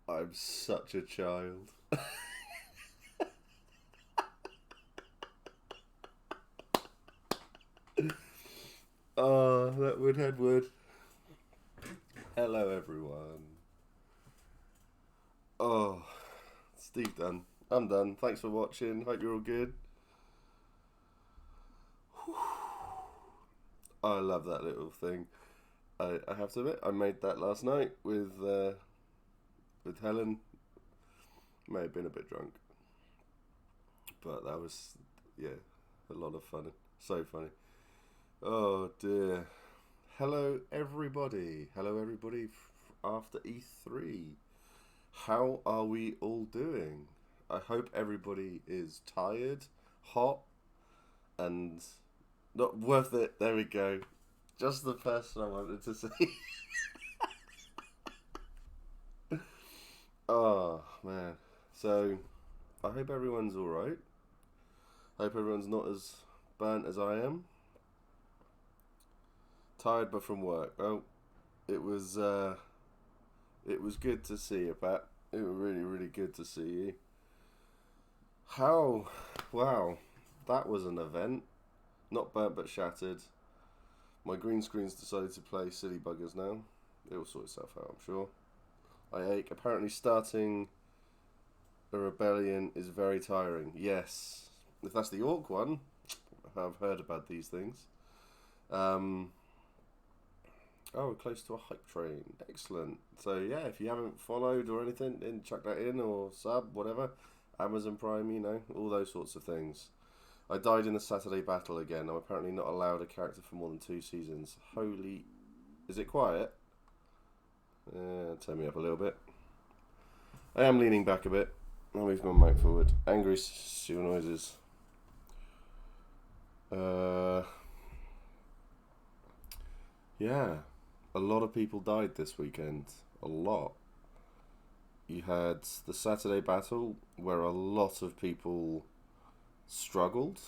I'm such a child. Oh, that would Edward. Hello, everyone. Oh, Steve done. I'm done. Thanks for watching. Hope you're all good. I love that little thing. I have to admit, I made that last night with Helen. May have been a bit drunk, but that was, yeah, a lot of fun. So funny. Oh dear. Hello everybody. Hello everybody after E3. How are we all doing? I hope everybody is tired, hot, and not worth it. There we go. Just the person I wanted to see. Oh man. So I hope everyone's alright. I hope everyone's not as burnt as I am. Tired but from work. Oh, it was good to see you, Pat. It was really good to see you. How? Wow, that was an event. Not burnt but shattered. My green screen's decided to play silly buggers now. It will sort itself out, I'm sure. I ache. Apparently starting a rebellion is very tiring. Yes. If that's the orc one, I've heard about these things. Oh, we're close to a hype train. Excellent. So yeah, if you haven't followed or anything, then chuck that in or sub, whatever. Amazon Prime, you know, all those sorts of things. I died in the Saturday battle again. I'm apparently not allowed a character for more than 2 seasons. Holy... Is it quiet? Turn me up a little bit. I am leaning back a bit. I'll move my mic forward. Angry seal noises. Yeah. A lot of people died this weekend. A lot. You had the Saturday battle where a lot of people struggled.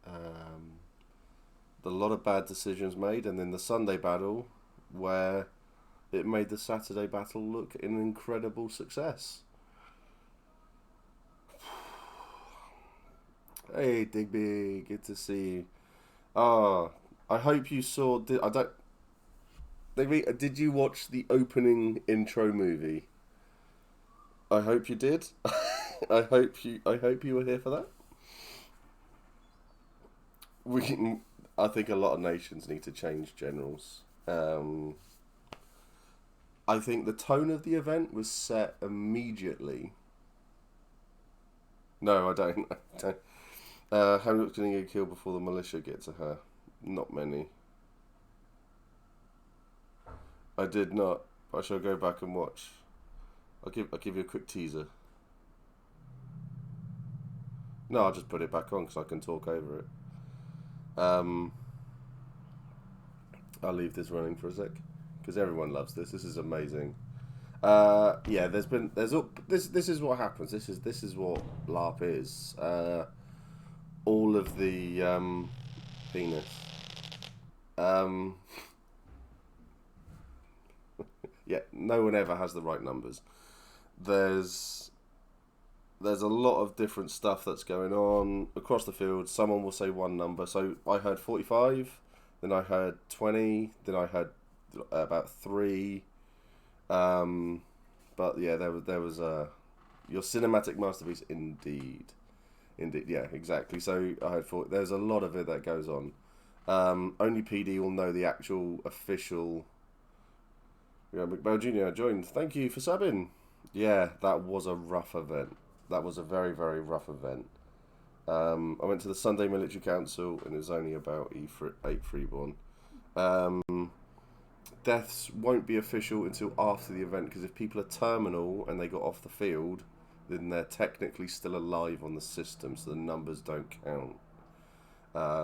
A lot of bad decisions made, and then the Sunday battle where it made the Saturday battle look an incredible success. Hey Digby, good to see you. I hope you saw. Digby, did you watch the opening intro movie? I hope you did. I hope you were here for that. I think a lot of nations need to change generals. I think the tone of the event was set immediately. No, I don't. Hamlet's going to get killed before the militia get to her. Not many. I did not. I shall go back and watch. I'll give you a quick teaser. No, I'll just put it back on because I can talk over it. I'll leave this running for a sec because everyone loves this. This is amazing. Yeah, this is what happens. This is what LARP is. All of the penis. Yeah, no one ever has the right numbers. There's a lot of different stuff that's going on across the field. Someone will say one number. So I heard 45, then I heard 20, then I heard about 3. But yeah, there was your cinematic masterpiece indeed. Yeah, exactly. So I heard 40. There's a lot of it that goes on. Only PD will know the actual official. Yeah, McBell Jr. joined. Thank you for subbing. Yeah, that was a rough event. That was a very rough event. I went to the Sunday Military Council and it was only about 8 freeborn. Deaths won't be official until after the event because if people are terminal and they got off the field, then they're technically still alive on the system, so the numbers don't count.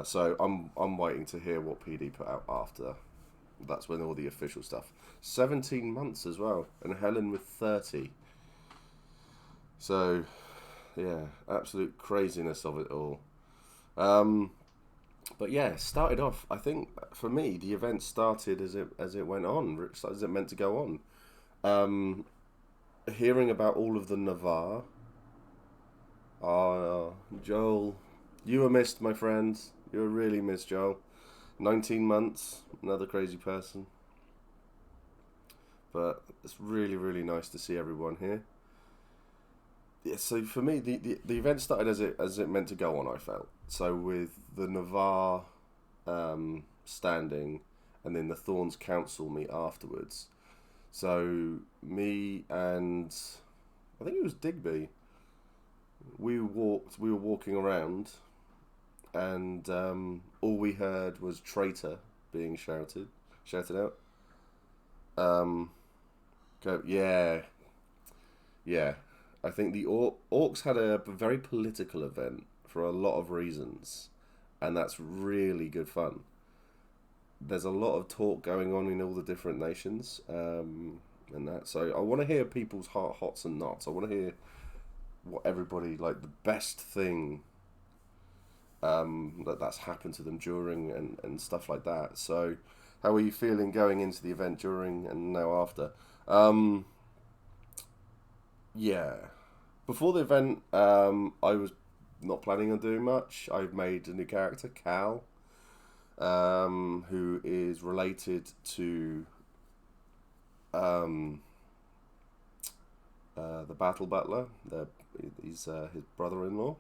So I'm waiting to hear what PD put out after. That's when all the official stuff. 17 months as well, and Helen with 30. So yeah, absolute craziness of it all. Um, but yeah, started off. I think for me, the event started as it went on, as it meant to go on. Um, Hearing about all of the Navarre. Joel, you were missed, my friend. You were really missed, Joel. 19 months, another crazy person. But it's really, really nice to see everyone here. Yeah, so for me, the event started as it meant to go on, I felt. So with the Navarre standing, and then the Thorns council meet afterwards. So me and I think it was Digby. We were walking around, and all we heard was "traitor" being shouted out. Um, yeah, yeah. I think the Orcs had a very political event for a lot of reasons, and that's really good fun. There's a lot of talk going on in all the different nations, and that. So I want to hear people's hots and nots. I want to hear what everybody like the best thing that's happened to them during and stuff like that. So how are you feeling going into the event during and now after? Um, yeah, before the event, I was not planning on doing much. I've made a new character, Cal, who is related to um, the Battle Butler. He's his brother-in-law,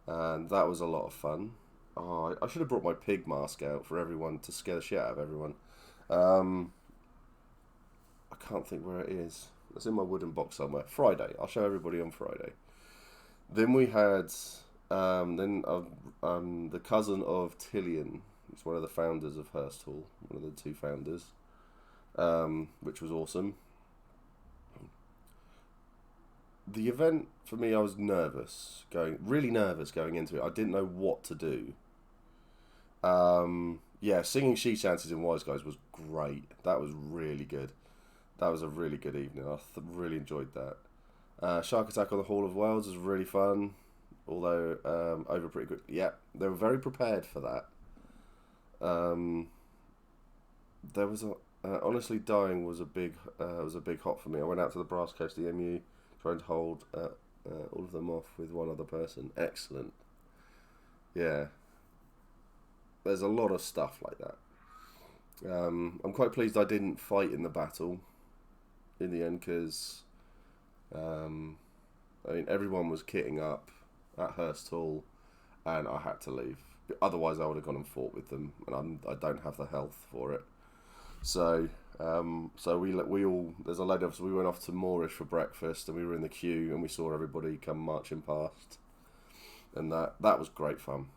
and that was a lot of fun. Oh, I should have brought my pig mask out for everyone to scare the shit out of everyone. Um, I can't think where it is. It's in my wooden box somewhere. Friday. I'll show everybody on Friday. Then we had the cousin of Tillian. He's one of the founders of Hurst Hall, one of the two founders, which was awesome. The event for me, I was really nervous going into it. I didn't know what to do. Yeah, singing she shanties in Wise Guys was great. That was really good. That was a really good evening. I really enjoyed that. Shark Attack on the Hall of Whales was really fun, although over pretty quickly. Yeah, they were very prepared for that. There was a honestly dying was a big hot for me. I went out to the Brass Coast EMU, trying to hold all of them off with one other person. Excellent. Yeah, there's a lot of stuff like that. I'm quite pleased I didn't fight in the battle in the end because I mean everyone was kitting up at Hurst Hall, and I had to leave. Otherwise, I would have gone and fought with them, and I don't have the health for it. So so we all there's a load of us. We went off to Moorish for breakfast, and we were in the queue, and we saw everybody come marching past, and that was great fun.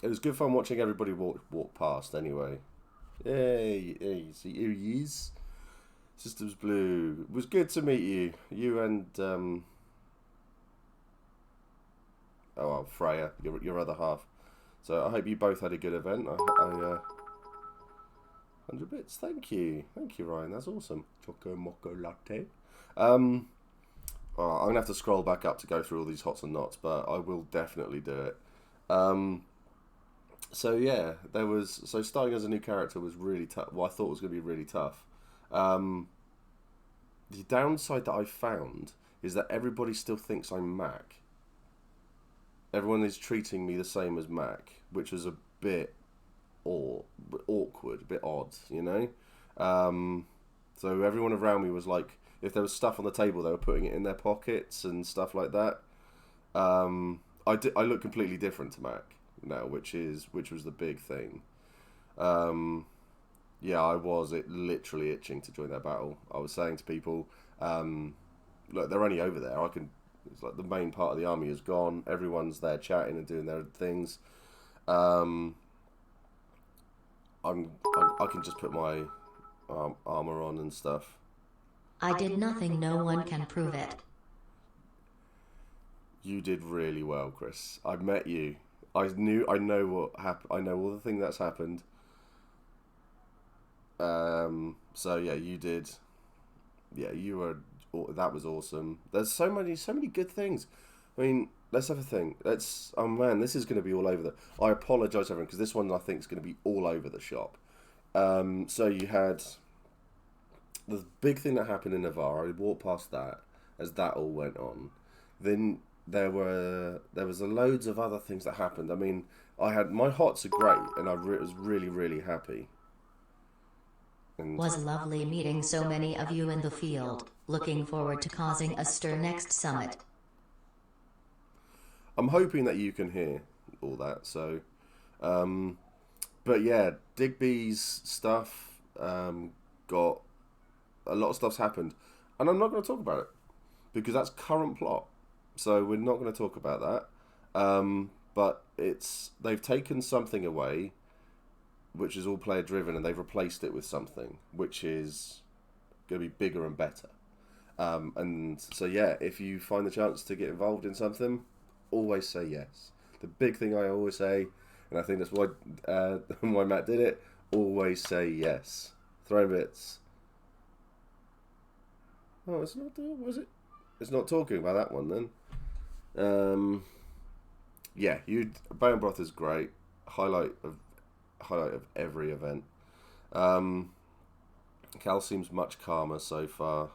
It was good fun watching everybody walk past. Anyway, hey, see who he is. Systems Blue. It was good to meet you. You and Freya, your other half. So I hope you both had a good event. I 100 bits. Thank you, Ryan. That's awesome. Choco Moco Latte. I'm gonna have to scroll back up to go through all these hots and nots, but I will definitely do it. So yeah, starting as a new character was really tough. Well, I thought it was gonna be really tough. The downside that I found is that everybody still thinks I'm Mac. Everyone is treating me the same as Mac, which was a bit awkward, a bit odd, you know? So everyone around me was like, if there was stuff on the table, they were putting it in their pockets and stuff like that. I look completely different to Mac now, which was the big thing. Yeah, I was literally itching to join that battle. I was saying to people, look, they're only over there. It's like the main part of the army is gone. Everyone's there chatting and doing their things. I can just put my armor on and stuff. I did nothing. No one can prove it. You did really well, Chris. I met you. I know what happened. I know all the thing that's happened. So yeah, you did. Yeah, you were that was awesome. There's so many good things. I mean, let's have a thing. Oh man, this is going to be all over the. I apologise everyone because this one I think is going to be all over the shop. So you had the big thing that happened in Navarre. I walked past that as that all went on. Then there was loads of other things that happened. I mean, my hots are great, and I was really really happy. And was lovely meeting so many of you in the field. Looking forward to causing a stir next summit. I'm hoping that you can hear all that. So, but yeah, Digby's stuff got a lot of stuff's happened, and I'm not going to talk about it because that's current plot. So we're not going to talk about that. But they've taken something away, which is all player driven, and they've replaced it with something which is going to be bigger and better. And so yeah, if you find the chance to get involved in something, always say yes. The big thing I always say, and I think that's why why Matt did it, always say yes. Throw bits. Oh, it's not. Was it? It's not talking about that one then. Yeah, Bone Broth is great. Highlight of every event. Cal seems much calmer so far.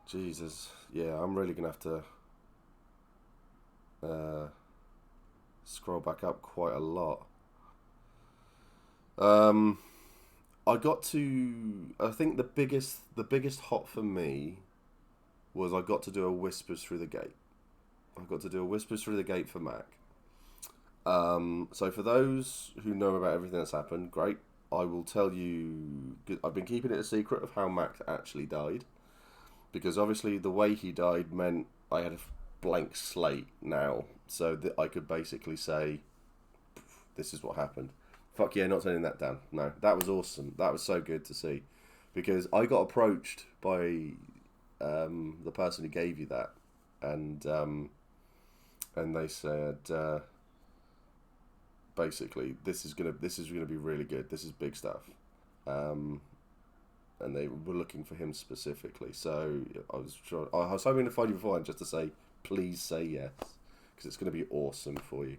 Jesus, yeah, I'm really gonna have to scroll back up quite a lot. I think the biggest hot for me was I got to do a Whispers Through the Gate. I got to do a Whispers Through the Gate for Mac. So for those who know about everything that's happened, great. I will tell you, I've been keeping it a secret of how Mac actually died, because obviously the way he died meant I had a blank slate now, so that I could basically say, this is what happened. Fuck yeah, not turning that down. No, that was awesome. That was so good to see, because I got approached by the person who gave you that, and they said, basically, this is gonna be really good. This is big stuff, and they were looking for him specifically. So I was hoping to find you beforehand just to say, please say yes, because it's going to be awesome for you.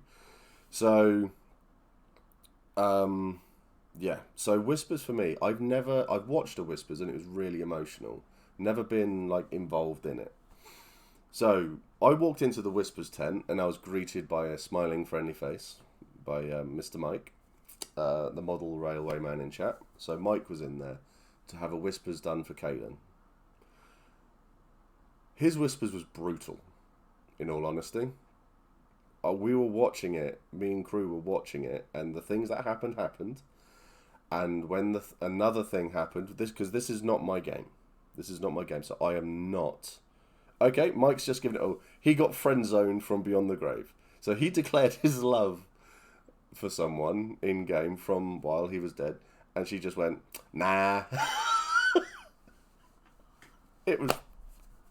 So, yeah. So Whispers for me, I've watched a Whispers and it was really emotional. Never been like involved in it. So I walked into the Whispers tent and I was greeted by a smiling, friendly face by Mr. Mike, the model railway man in chat. So Mike was in there to have a Whispers done for Kaylin. His Whispers was brutal, in all honesty. We were watching it, me and crew were watching it, and the things that happened. And when another thing happened, because this is not my game. This is not my game, so I am not. Okay, Mike's just given it. He got friend zoned from Beyond the Grave. So he declared his love for someone in game from while he was dead, and she just went, nah. It was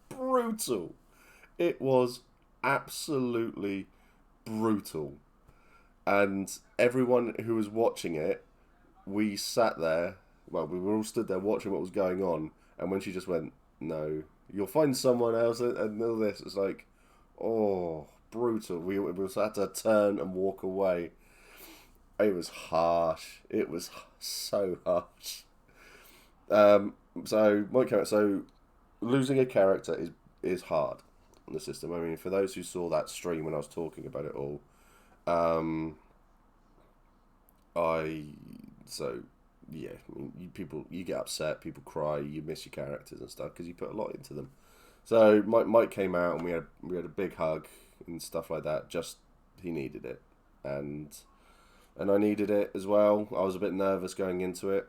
brutal. It was absolutely brutal. And everyone who was watching it, we sat there, well, we were all stood there watching what was going on, and when she just went, no, you'll find someone else, and all this, it's like, oh, brutal. We had to turn and walk away. It was harsh. It was so harsh. So losing a character is hard on the system. I mean, for those who saw that stream when I was talking about it all, yeah, I mean, you get upset, people cry, you miss your characters and stuff because you put a lot into them. So Mike came out and we had a big hug and stuff like that. Just he needed it, and I needed it as well. I was a bit nervous going into it.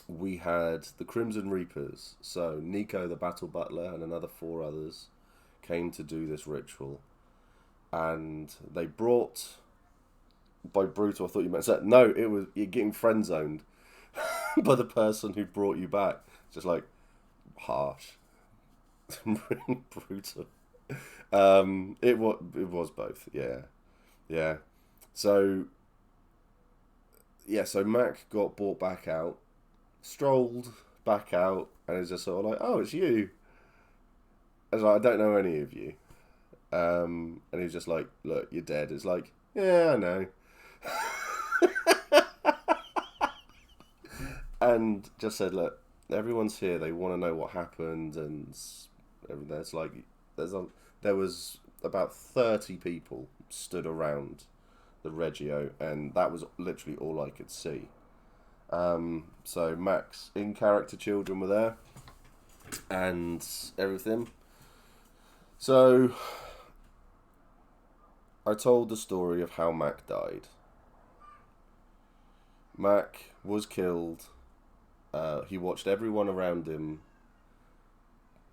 We had the Crimson Reapers, so Nico the Battle Butler and another 4 others came to do this ritual, and they brought. By brutal, I thought you meant that. No, it was you're getting friend zoned by the person who brought you back. Just like harsh, brutal. It was both. Yeah. So Mac got brought back out, strolled back out, and it's just sort of like, oh, it's you. I was like, I don't know any of you. And he's just like, look, you're dead. It's like, yeah, I know. And just said, look, everyone's here. They want to know what happened, and there's like, there was about 30 people stood around the Reggio, and that was literally all I could see. So Mac's in character children were there, and everything. So I told the story of how Mac died. Mac was killed. He watched everyone around him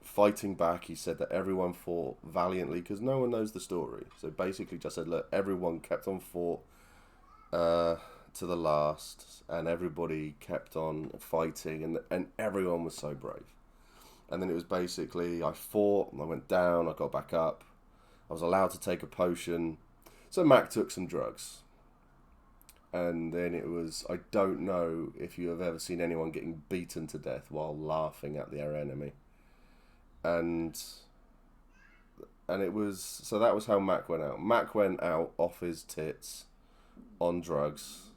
fighting back. He said that everyone fought valiantly because no one knows the story. So basically just said, look, everyone kept on fought to the last, and everybody kept on fighting, and everyone was so brave. And then it was basically, I fought, I went down, I got back up, I was allowed to take a potion. So Mac took some drugs. And then it was, I don't know if you have ever seen anyone getting beaten to death while laughing at their enemy. And it was, so that was how Mac went out. Mac went out off his tits on drugs,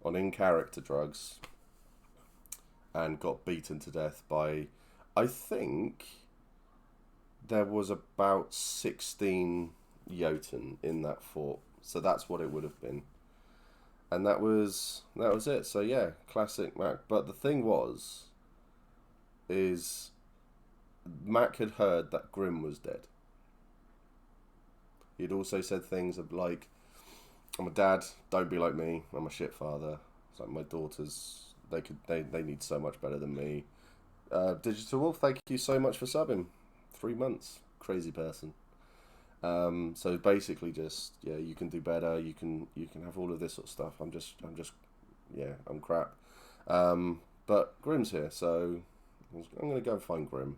on in-character drugs, and got beaten to death by, I think there was about 16 Jotun in that fort. So that's what it would have been. And that was it. So yeah, classic Mac. But the thing is Mac had heard that Grimm was dead. He'd also said things of like, I'm a dad, don't be like me, I'm a shit father. It's like my daughters, they need so much better than me. Digital Wolf, thank you so much for subbing. 3 months. Crazy person. So basically just, yeah, you can do better, you can have all of this sort of stuff. I'm just I'm crap. But Grimm's here, so I'm gonna go and find Grimm.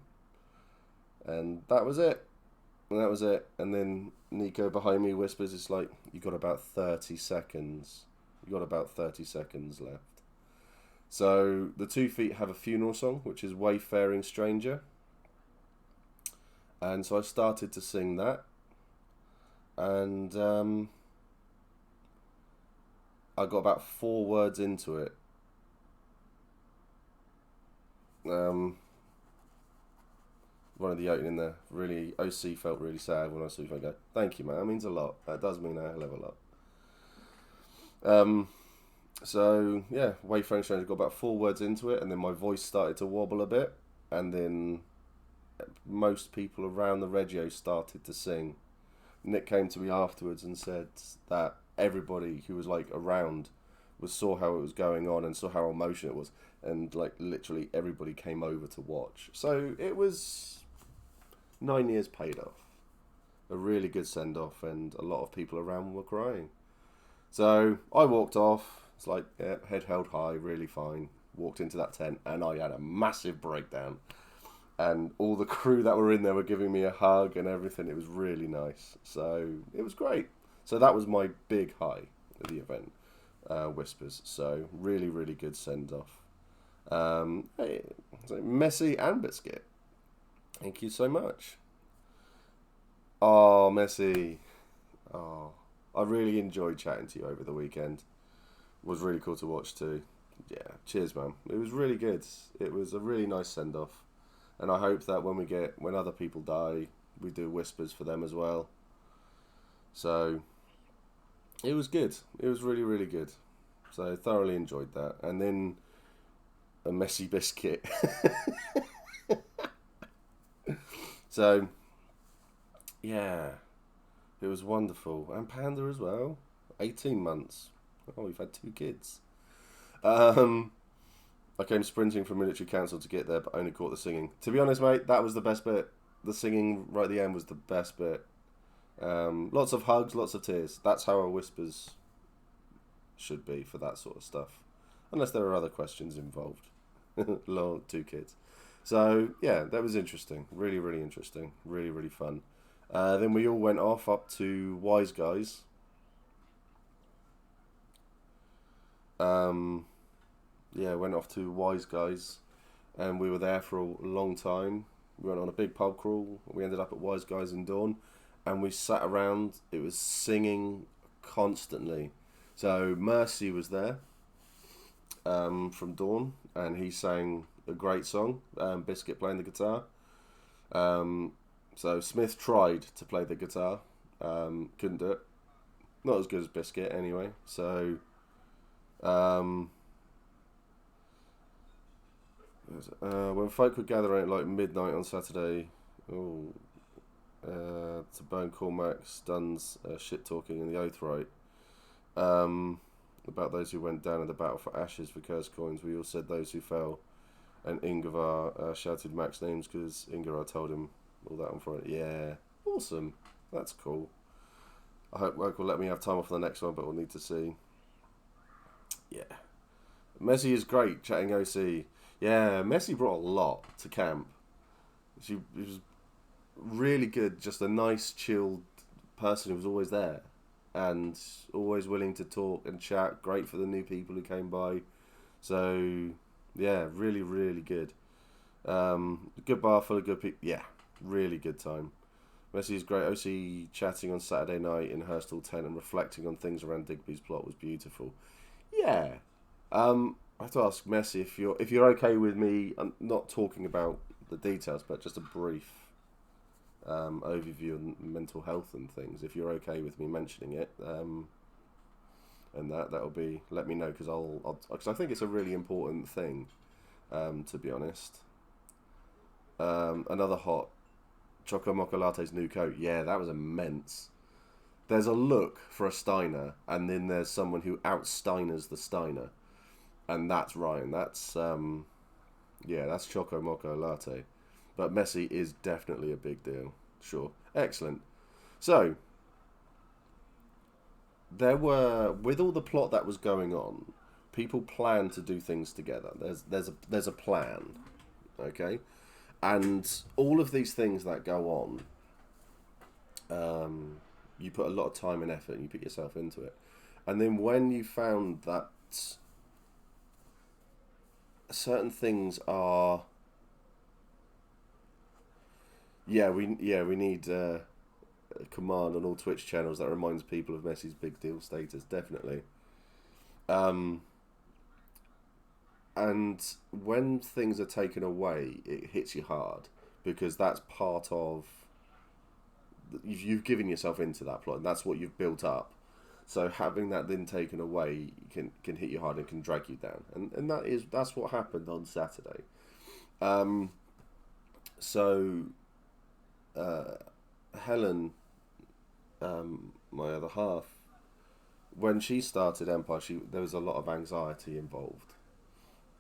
And that was it. And then Nico behind me whispers, it's like, you got about 30 seconds. Left. So the 2 Feet have a funeral song, which is Wayfaring Stranger. And so I started to sing that. And I got about 4 words into it. One of the Jotun in there, really, OC felt really sad when I saw him go, thank you, man, that means a lot. That does mean a hell of a lot. So, yeah, Wayfaring Stranger, got about 4 words into it, and then my voice started to wobble a bit, and then most people around the Reggio started to sing. Nick came to me afterwards and said that everybody who was like around saw how it was going on and saw how emotional it was, and like literally everybody came over to watch. So it was 9 years paid off. A really good send off, and a lot of people around were crying. So I walked off. It's like, yeah, head held high, really fine. Walked into that tent, and I had a massive breakdown. And all the crew that were in there were giving me a hug and everything. It was really nice. So it was great. So that was my big high of the event, Whispers. So really, really good send off. Hey, Messi and Biscuit, thank you so much. Oh, Messi. Oh, I really enjoyed chatting to you over the weekend. It was really cool to watch too. Yeah, cheers, man. It was really good. It was a really nice send off. And I hope that when other people die, we do Whispers for them as well. So it was good. It was really, really good. So I thoroughly enjoyed that. And then a Messy Biscuit. So yeah, it was wonderful. And Panda as well. 18 months. Oh, we've had 2 kids. I came sprinting from military council to get there, but only caught the singing. To be honest, mate, that was the best bit. The singing right at the end was the best bit. Lots of hugs, lots of tears. That's how our Whispers should be for that sort of stuff. Unless there are other questions involved. Lol, 2 kids. So, yeah, that was interesting. Really, really interesting. Really, really fun. Then we all went off up to Wise Guys. Yeah, went off to Wise Guys. and we were there for a long time. We went on a big pub crawl. We ended up at Wise Guys in Dawn, and we sat around. It was singing constantly. So Mercy was there from Dawn, and he sang a great song. Biscuit playing the guitar. So Smith tried to play the guitar, couldn't do it. Not as good as Biscuit anyway. So when folk were gathering at like midnight on Saturday, to burn Cormac's Dunn's shit talking in the Oath Right, about those who went down in the battle for ashes for curse coins, we all said those who fell, and Ingvar shouted Mac's names because Ingvar told him all that on Friday. Yeah, awesome. That's cool. I hope work will let me have time off for the next one, but we'll need to see. Yeah. Messi is great, chatting OC. Yeah, Messi brought a lot to camp. She was really good, just a nice, chilled person who was always there and always willing to talk and chat. Great for the new people who came by. So, yeah, really, really good. Good bar full of good people. Yeah, really good time. Messi is great. OC chatting on Saturday night in Hurstal tent and reflecting on things around Digby's plot was beautiful. Yeah. I have to ask Messi if you're okay with me not talking about the details, but just a brief overview on mental health and things. If you're okay with me mentioning it, and that'll be, let me know, because I think it's a really important thing. To be honest, another hot Choco Mocha Latte's new coat. Yeah, that was immense. There's a look for a Steiner, and then there's someone who out-Steiners the Steiner. And that's Ryan. That's that's Choco Mocha Latte. But Messi is definitely a big deal. Sure. Excellent. So there were, with all the plot that was going on, people planned to do things together. There's a plan. Okay? And all of these things that go on, you put a lot of time and effort and you put yourself into it. And then when you found that certain things are, we need a command on all Twitch channels that reminds people of Messi's big deal status, definitely. And when things are taken away, it hits you hard, because that's part of, you've given yourself into that plot and that's what you've built up. So having that then taken away can hit you hard and can drag you down, and that's what happened on Saturday. Helen, my other half, when she started Empire, there was a lot of anxiety involved.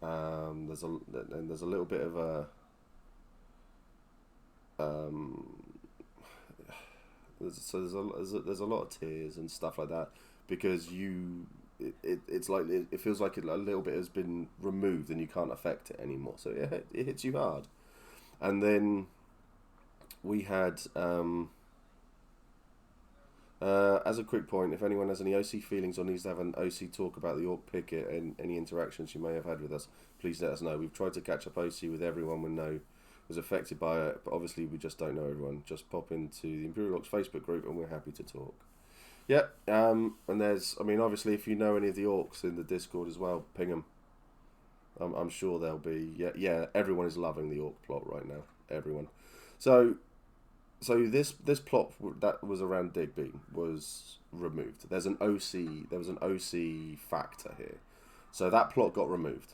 There's a little bit of a there's a lot of tears and stuff like that, because it's like it feels like a little bit has been removed and you can't affect it anymore, so it hits you hard. And then we had as a quick point, if anyone has any OC feelings or needs to have an OC talk about the Orc Picket and any interactions you may have had with us, please let us know. We've tried to catch up OC with everyone we know was affected by it, but obviously we just don't know everyone. Just pop into the Imperial Orcs Facebook group and we're happy to talk. Yeah, and obviously if you know any of the Orcs in the Discord as well, ping them. I'm sure they'll be, everyone is loving the Orc plot right now, everyone. So this plot that was around Digby was removed. There was an OC factor here. So that plot got removed.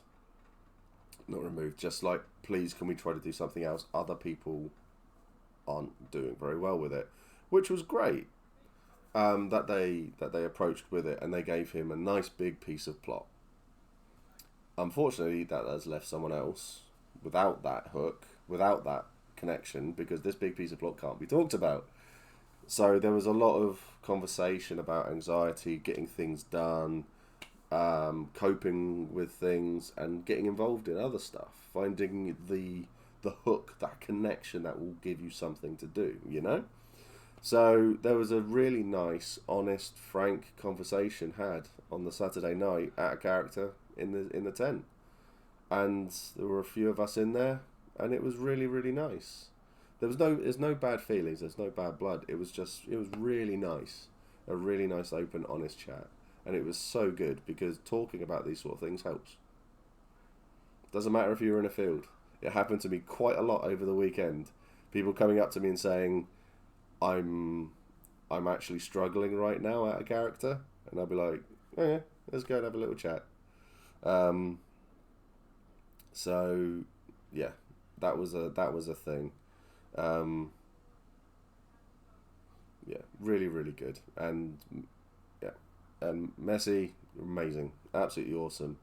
Not removed, just like, please can we try to do something else? Other people aren't doing very well with it, which was great. That they approached with it and they gave him a nice big piece of plot. Unfortunately, that has left someone else without that hook, without that connection, because this big piece of plot can't be talked about. So there was a lot of conversation about anxiety, getting things done, coping with things, and getting involved in other stuff, finding the hook, that connection that will give you something to do, you know? So there was a really nice, honest, frank conversation had on the Saturday night at a character in the tent. and there were a few of us in there, and it was really, really nice. There's no bad feelings. There's no bad blood. It was really nice, a really nice, open, honest chat, and it was so good because talking about these sort of things helps. Doesn't matter if you're in a field. It happened to me quite a lot over the weekend. People coming up to me and saying, I'm actually struggling right now at a character, and I'll be like, oh yeah, let's go and have a little chat. So yeah, that was a thing. Yeah, really, really good, and yeah, and Messi, amazing, absolutely awesome.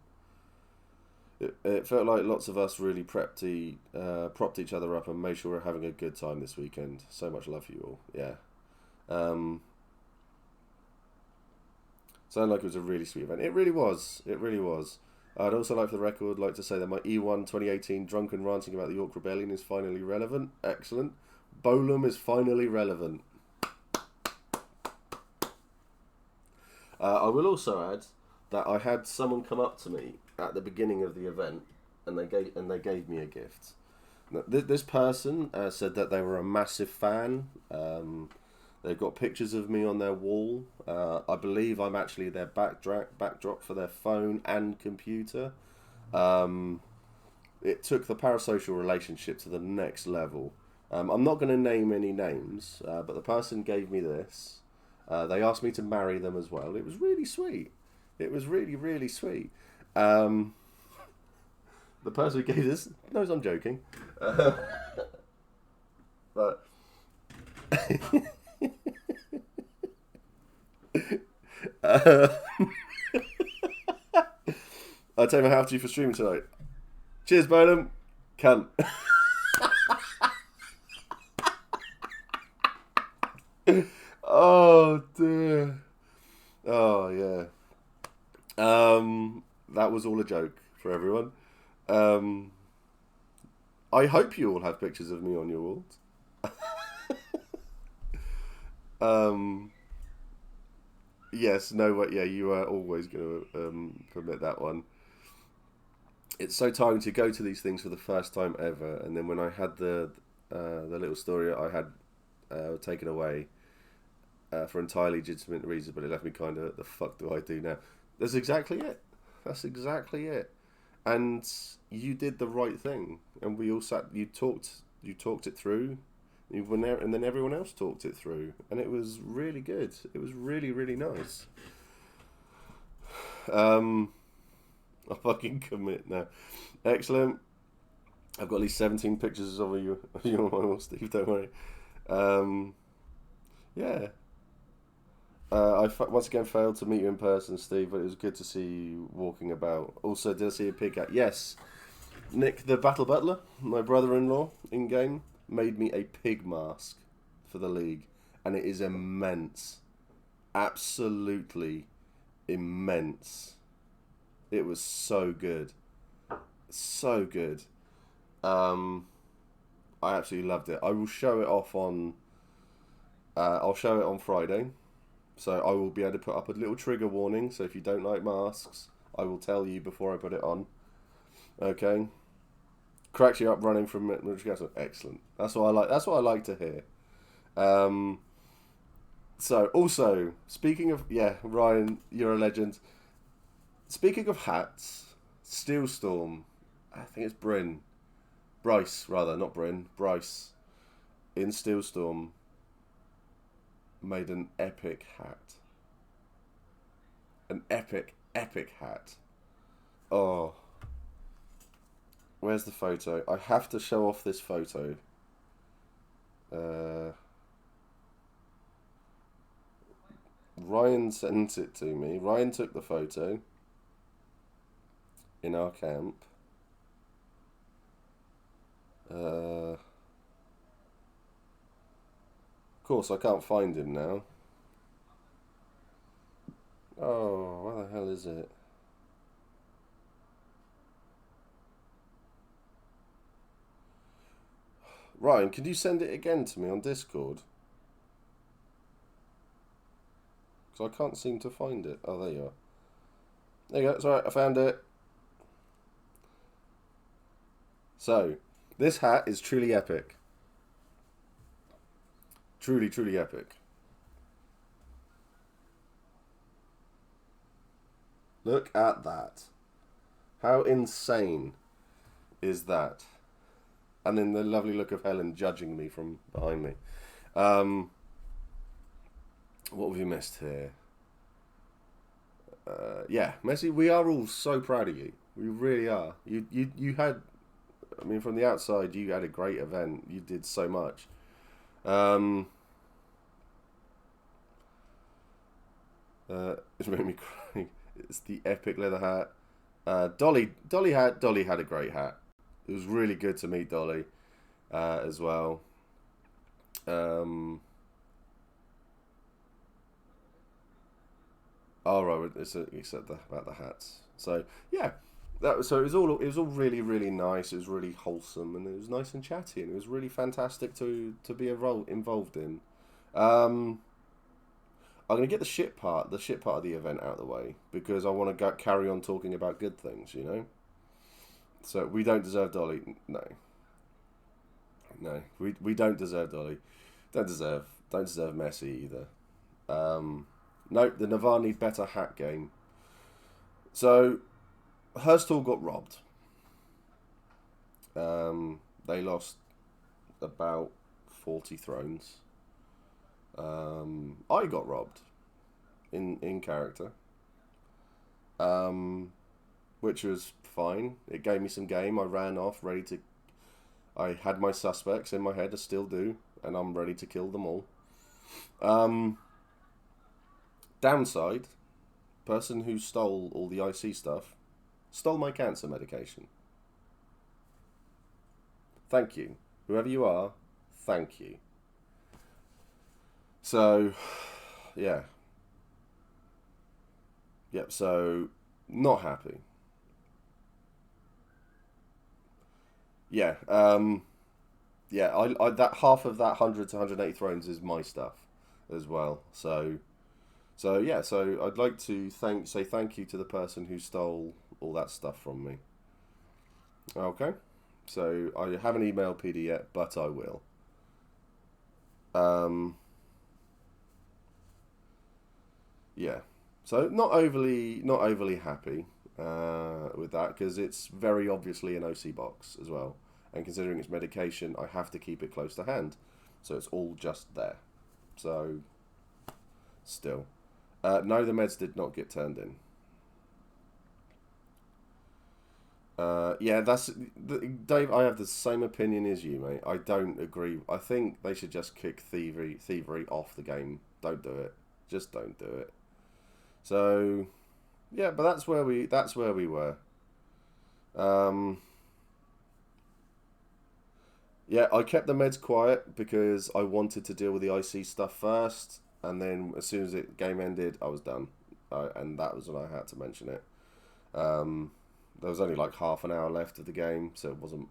It felt like lots of us really propped each other up and made sure we're having a good time this weekend. So much love for you all. Yeah. Sounded like it was a really sweet event. It really was. It really was. I'd also like for the record to say that my E1 2018 drunken ranting about the York Rebellion is finally relevant. Excellent. Bolum is finally relevant. I will also add that I had someone come up to me at the beginning of the event, and they gave me a gift. Now, this person said that they were a massive fan. They've got pictures of me on their wall. I believe I'm actually their backdrop for their phone and computer. It took the parasocial relationship to the next level. I'm not going to name any names, but the person gave me this. They asked me to marry them as well. It was really sweet. It was really, really sweet. The person who gave this knows I'm joking. But I'll tell you how to you for streaming tonight. Cheers, Burnham. Cunt. Oh dear. Oh yeah. That was all a joke for everyone. I hope you all have pictures of me on your walls. Yes, no, but yeah, you are always going to permit that one. It's so tiring to go to these things for the first time ever, and then when I had the little story I had taken away for entirely legitimate reasons, but it left me kind of, the fuck do I do now? That's exactly it. That's exactly it. And you did the right thing, and we all sat. You talked it through. And then everyone else talked it through, and it was really good. It was really, really nice. I'll fucking commit now. Excellent. I've got at least 17 pictures of you on my wall, Steve. Don't worry. Yeah. I once again failed to meet you in person, Steve, but it was good to see you walking about. Also, did I see a pig cat? Yes. Nick, the Battle Butler, my brother-in-law, in-game, made me a pig mask for the league, and it is immense. Absolutely immense. It was so good. So good. I absolutely loved it. I will show it off on... I'll show it on Friday. So I will be able to put up a little trigger warning. So if you don't like masks, I will tell you before I put it on. Okay. Cracks you up running from military castle. Excellent. That's what I like. That's what I like to hear. So also speaking of Ryan, you're a legend. Speaking of hats, Steelstorm. I think it's Bryce rather, not Bryn. Bryce in Steelstorm made an epic hat. An epic hat. Oh. Where's the photo? I have to show off this photo. Ryan sent it to me. Ryan took the photo in our camp. Of course, I can't find him now. Oh, where the hell is it? Ryan, can you send it again to me on Discord? Because I can't seem to find it. Oh, there you are. There you go. It's alright, I found it. So, this hat is truly epic. Truly, truly epic. Look at that. How insane is that? And then the lovely look of Helen judging me from behind me. What have we missed here? Yeah, Messi, we are all so proud of you. We really are. You had, I mean, from the outside, you had a great event. You did so much. It's made me cry. It's the epic leather hat. Dolly had a great hat. It was really good to meet Dolly as well. Oh right, he said about the hats. So yeah, it was all really really nice. It was really wholesome and it was nice and chatty and it was really fantastic to be involved in. I'm gonna get the shit part of the event out of the way because I want to carry on talking about good things, you know. So we don't deserve Dolly. No, we don't deserve Dolly. Don't deserve Messi either. Nope, the Navarre need better hat game. So Herstal got robbed. They lost about 40 thrones. I got robbed in character, which was fine. It gave me some game. I ran off, ready to. I had my suspects in my head, I still do, and I'm ready to kill them all. Downside, person who stole all the IC stuff stole my cancer medication. Thank you. Whoever you are, thank you. So, yeah. Yep, so, not happy. Yeah, I that half of that 100 to 180 thrones is my stuff as well. So yeah, so I'd like to say thank you to the person who stole all that stuff from me. Okay, so I haven't emailed PD yet, but I will. Yeah, so not overly happy with that because it's very obviously an OC box as well, and considering it's medication, I have to keep it close to hand, so it's all just there. So still. No, the meds did not get turned in. Yeah, Dave. I have the same opinion as you, mate. I don't agree. I think they should just kick thievery off the game. Don't do it. Just don't do it. So, yeah, but that's where we were. Yeah, I kept the meds quiet because I wanted to deal with the IC stuff first, and then as soon as the game ended, I was done, and that was when I had to mention it. There was only like half an hour left of the game, so it wasn't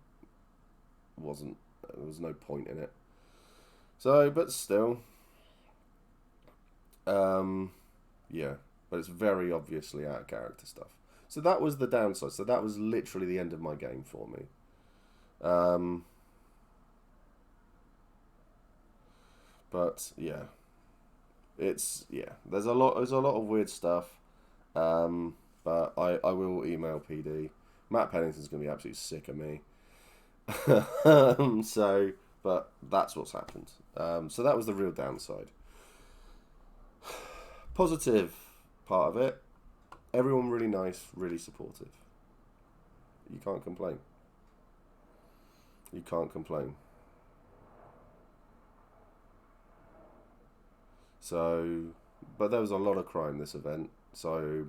there was no point in it. So, but still, yeah, but it's very obviously out of character stuff. So that was the downside. So that was literally the end of my game for me. But yeah, there's a lot of weird stuff. But I will email PD. Matt Pennington's gonna be absolutely sick of me. So, but that's what's happened. So that was the real downside. Positive part of it, everyone really nice, really supportive. You can't complain. You can't complain. So, but there was a lot of crime this event. So,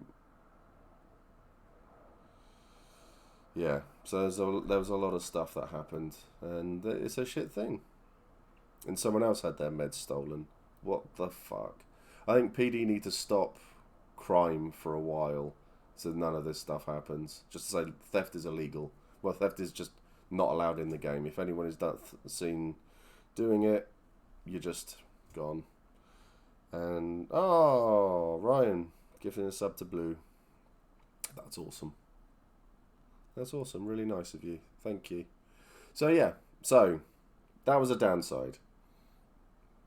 yeah. So there was a lot of stuff that happened, and it's a shit thing. And someone else had their meds stolen. What the fuck? I think PD need to stop crime for a while, so none of this stuff happens. Just to say theft is illegal. Well, theft is just not allowed in the game. If anyone is seen doing it, you're just gone. And Ryan giving a sub to Blue. That's awesome. That's awesome. Really nice of you. Thank you. So yeah, so that was a downside.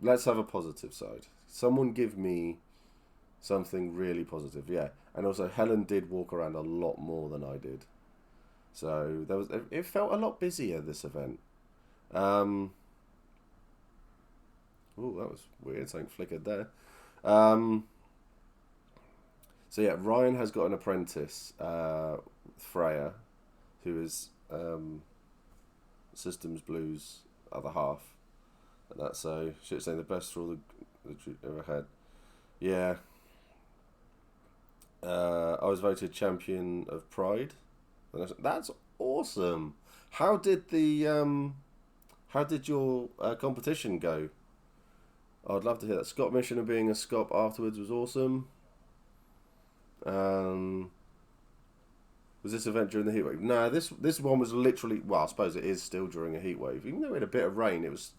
Let's have a positive side. Someone give me something really positive, yeah. And also, Helen did walk around a lot more than I did, so there was. It felt a lot busier, this event. Oh, that was weird. Something flickered there. Um, so yeah, Ryan has got an apprentice, Freya, who is Systems Blue's other half, and that's so she's saying the best for all the ever had. Yeah. I was voted champion of Pride. That's awesome. How did the how did your competition go? I'd love to hear that. Scott Mission and being a Scop afterwards was awesome. Was this event during the heatwave? No, this one was literally. Well, I suppose it is still during a heatwave. Even though we had a bit of rain, it was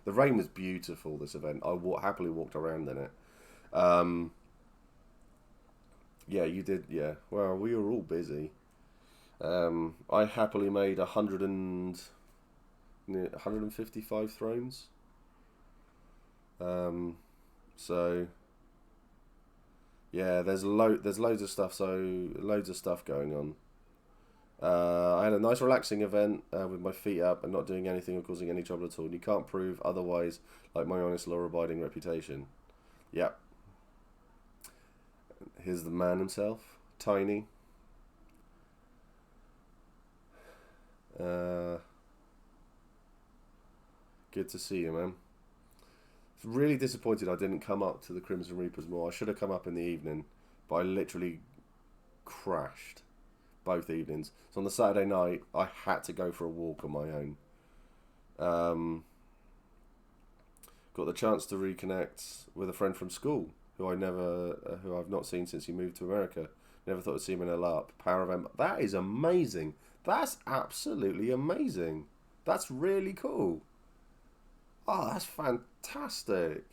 the rain was beautiful. This event, I happily walked around in it. Yeah, you did. Yeah, well, we were all busy. I happily made 155 thrones. So yeah, there's loads of stuff. So loads of stuff going on. I had a nice relaxing event with my feet up and not doing anything or causing any trouble at all. And you can't prove otherwise, like my honest, law-abiding reputation. Yep. Here's the man himself, Tiny. Good to see you, man. Really disappointed I didn't come up to the Crimson Reapers more. I should have come up in the evening, but I literally crashed both evenings. So on the Saturday night, I had to go for a walk on my own. Got the chance to reconnect with a friend from school who I've not seen since he moved to America. Never thought I'd see him in a LARP. Power of M. That is amazing. That's absolutely amazing. That's really cool. Oh, that's fantastic.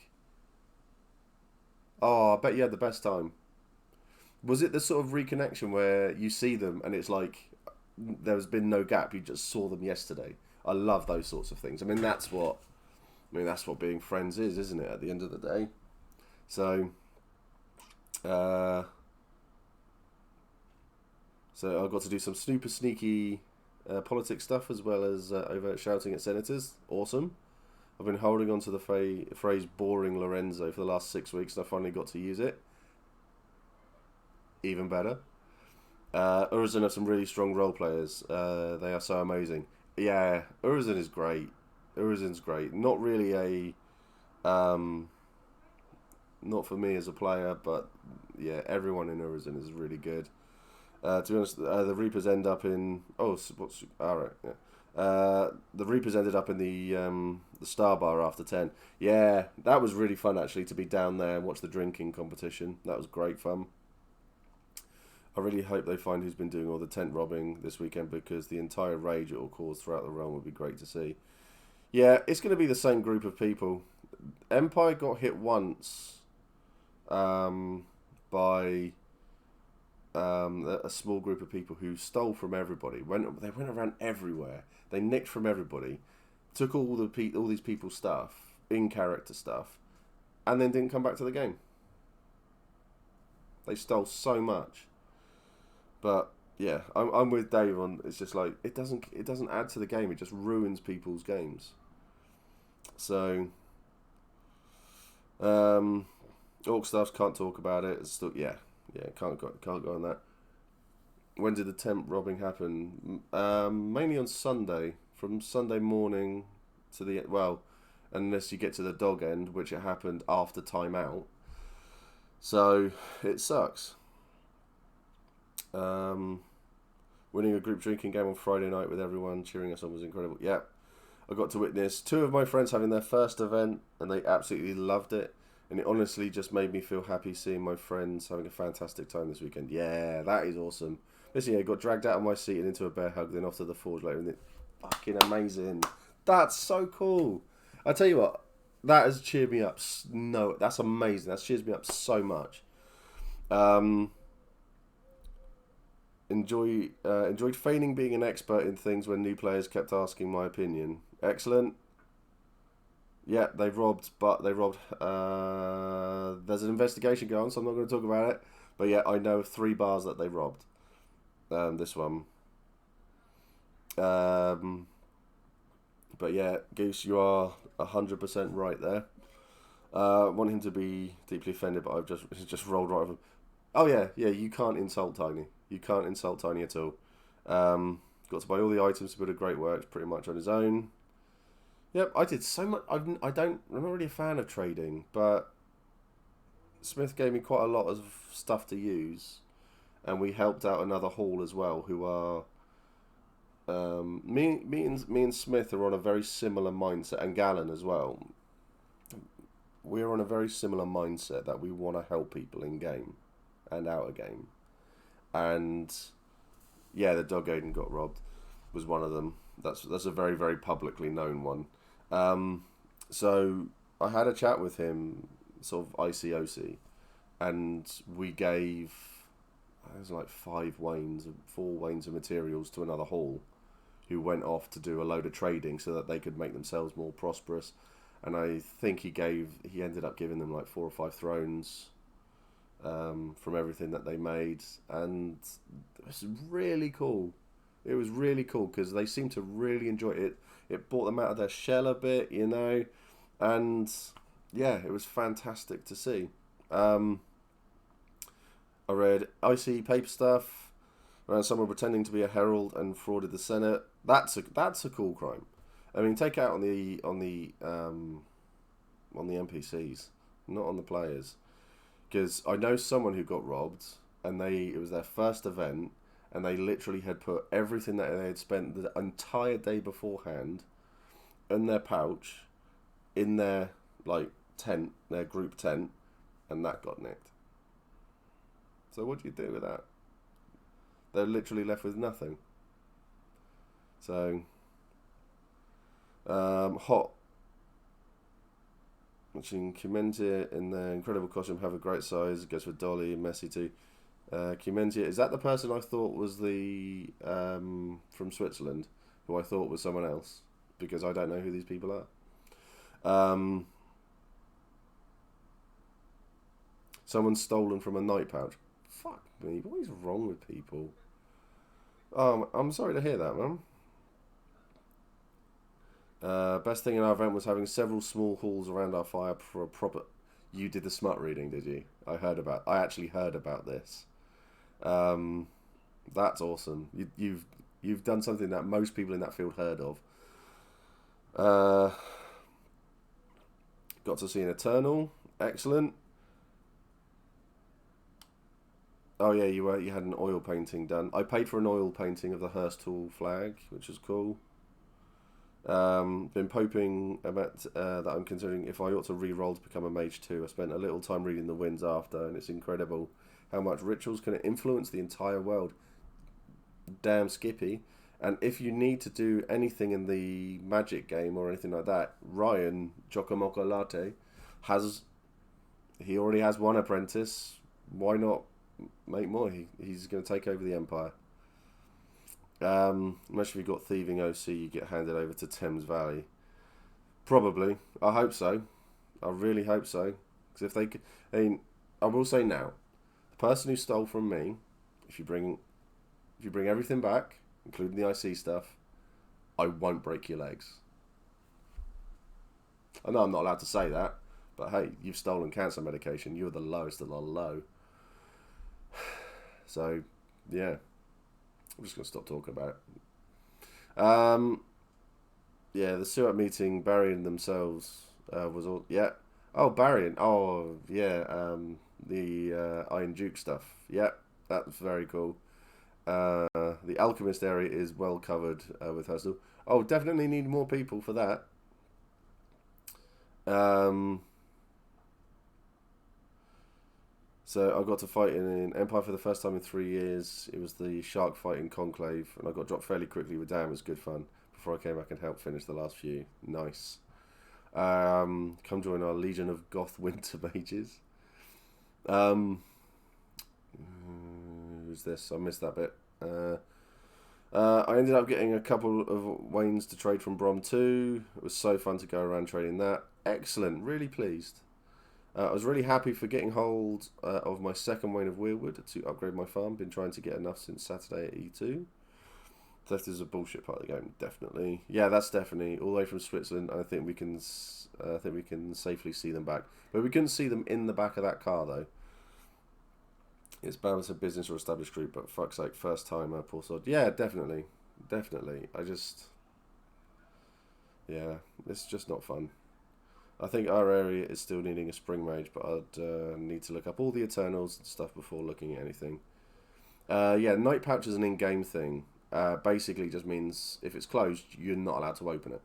Oh, I bet you had the best time. Was it the sort of reconnection where you see them and it's like there's been no gap, you just saw them yesterday? I love those sorts of things. That's what being friends is, isn't it, at the end of the day? So I got to do some super sneaky politics stuff as well as overt shouting at senators. Awesome. I've been holding on to the phrase boring Lorenzo for the last 6 weeks and I finally got to use it. Even better. Urizen have some really strong role players. They are so amazing. Yeah, Urizen is great. Urizen's great. Not really not for me as a player, but yeah, everyone in Urizen is really good. To be honest, the Reapers end up in... Oh, what's... Alright, yeah. The Reapers ended up in the Star Bar after 10. Yeah, that was really fun actually to be down there and watch the drinking competition. That was great fun. I really hope they find who's been doing all the tent robbing this weekend because the entire rage it will cause throughout the realm would be great to see. Yeah, it's going to be the same group of people. Empire got hit once by a small group of people who stole from everybody. They went around everywhere. They nicked from everybody, took all these people's stuff, in character stuff, and then didn't come back to the game. They stole so much. But yeah, I'm with Dave on. It's just like it doesn't add to the game. It just ruins people's games. So, Orc Staffs can't talk about it. It's still can't go on that. When did the temp robbing happen? Mainly on Sunday, from Sunday morning to unless you get to the dog end, which it happened after timeout. So it sucks. Winning a group drinking game on Friday night with everyone cheering us on was incredible. Yeah, I got to witness 2 of my friends having their first event and they absolutely loved it. And it honestly just made me feel happy seeing my friends having a fantastic time this weekend. Yeah, that is awesome. Listen, I got dragged out of my seat and into a bear hug, then off to the forge later. And fucking amazing. That's so cool. I tell you what, that has cheered me up. No, that's amazing. That's cheers me up so much. Enjoyed feigning being an expert in things when new players kept asking my opinion. Excellent. Yeah, they've robbed, but they robbed. There's an investigation going on, so I'm not going to talk about it. But yeah, I know of 3 bars that they robbed. This one. But yeah, Goose, you are 100% right there. Want him to be deeply offended, but he's just rolled right over. Oh yeah, you can't insult Tiny. You can't insult Tiny at all. Got to buy all the items to build a great works pretty much on his own. Yep, I did so much. I'm not really a fan of trading, but Smith gave me quite a lot of stuff to use, and we helped out another hall as well, who are me and Smith are on a very similar mindset, and Gallen as well. We're on a very similar mindset that we want to help people in game and out of game, and yeah, the dog Aiden got robbed was one of them. That's a very, very publicly known one. So I had a chat with him, sort of ICOC, and we gave, it was like 4 wains of materials to another hall, who went off to do a load of trading so that they could make themselves more prosperous. And I think he ended up giving them like 4 or 5 thrones from everything that they made, and it was really cool. It was really cool because they seemed to really enjoy it. It brought them out of their shell a bit, and yeah, it was fantastic to see. I read icy paper stuff around someone pretending to be a herald and frauded the Senate. That's a cool crime. I mean, take it out on the NPCs, not on the players, because I know someone who got robbed, and it was their first event, and they literally had put everything that they had spent the entire day beforehand in their pouch, in their tent, their group tent, and that got nicked. So what do you do with that? They're literally left with nothing. So Hot, watching Cumentia in their incredible costume, have a great size, goes for Dolly and Messi too. Cumentia, is that the person I thought was the from Switzerland, who I thought was someone else, because I don't know who these people are. Someone's stolen from a night pouch. Fuck me, what is wrong with people? I'm sorry to hear that, man. Best thing in our event was having several small halls around our fire for a proper. You did the smut reading, did you? I actually heard about this. That's awesome. You've done something that most people in that field heard of. Got to see an Eternal. Excellent. Oh yeah, you had an oil painting done. I paid for an oil painting of the Hurstal flag, which is cool. Been poping about that I'm considering if I ought to re-roll to become a mage too. I spent a little time reading the winds after, and it's incredible how much rituals can influence the entire world. Damn Skippy. And if you need to do anything in the magic game or anything like that, Ryan Chocomoco Latte he already has one apprentice. Why not make more? He's going to take over the empire. Unless you've got thieving OC, you get handed over to Thames Valley. Probably. I hope so. I really hope so. Because if they could, I will say now, the person who stole from me, if you bring everything back, including the IC stuff, I won't break your legs. I know I'm not allowed to say that, but hey, you've stolen cancer medication. You're the lowest of the low. So, yeah. I'm just going to stop talking about it. Yeah, the Suat meeting, Barry and themselves was all... Yeah. Oh, Barry and... Oh, yeah. The Iron Duke stuff. Yeah, that's very cool. The Alchemist area is well covered with Hurstal. Oh, definitely need more people for that. So I got to fight in Empire for the first time in 3 years. It was the shark fight in Conclave, and I got dropped fairly quickly, but damn, it was good fun. Before I came back and helped finish the last few. Nice. Come join our Legion of Goth Winter Mages. Who's this? I missed that bit. I ended up getting a couple of Waynes to trade from Brom 2. It was so fun to go around trading that. Excellent, really pleased. I was really happy for getting hold of my second Wayne of Weirwood to upgrade my farm. Been trying to get enough since Saturday at E2. Theft is a bullshit part of the game, definitely. Yeah, that's definitely all the way from Switzerland. I think we can safely see them back, but we couldn't see them in the back of that car though. It's balance of business or established group, but fuck's sake, first timer, poor sod. Yeah, definitely. Yeah, it's just not fun. I think our area is still needing a spring mage, but I'd need to look up all the Eternals and stuff before looking at anything. Yeah, Night Pouch is an in-game thing. Basically just means if it's closed, you're not allowed to open it.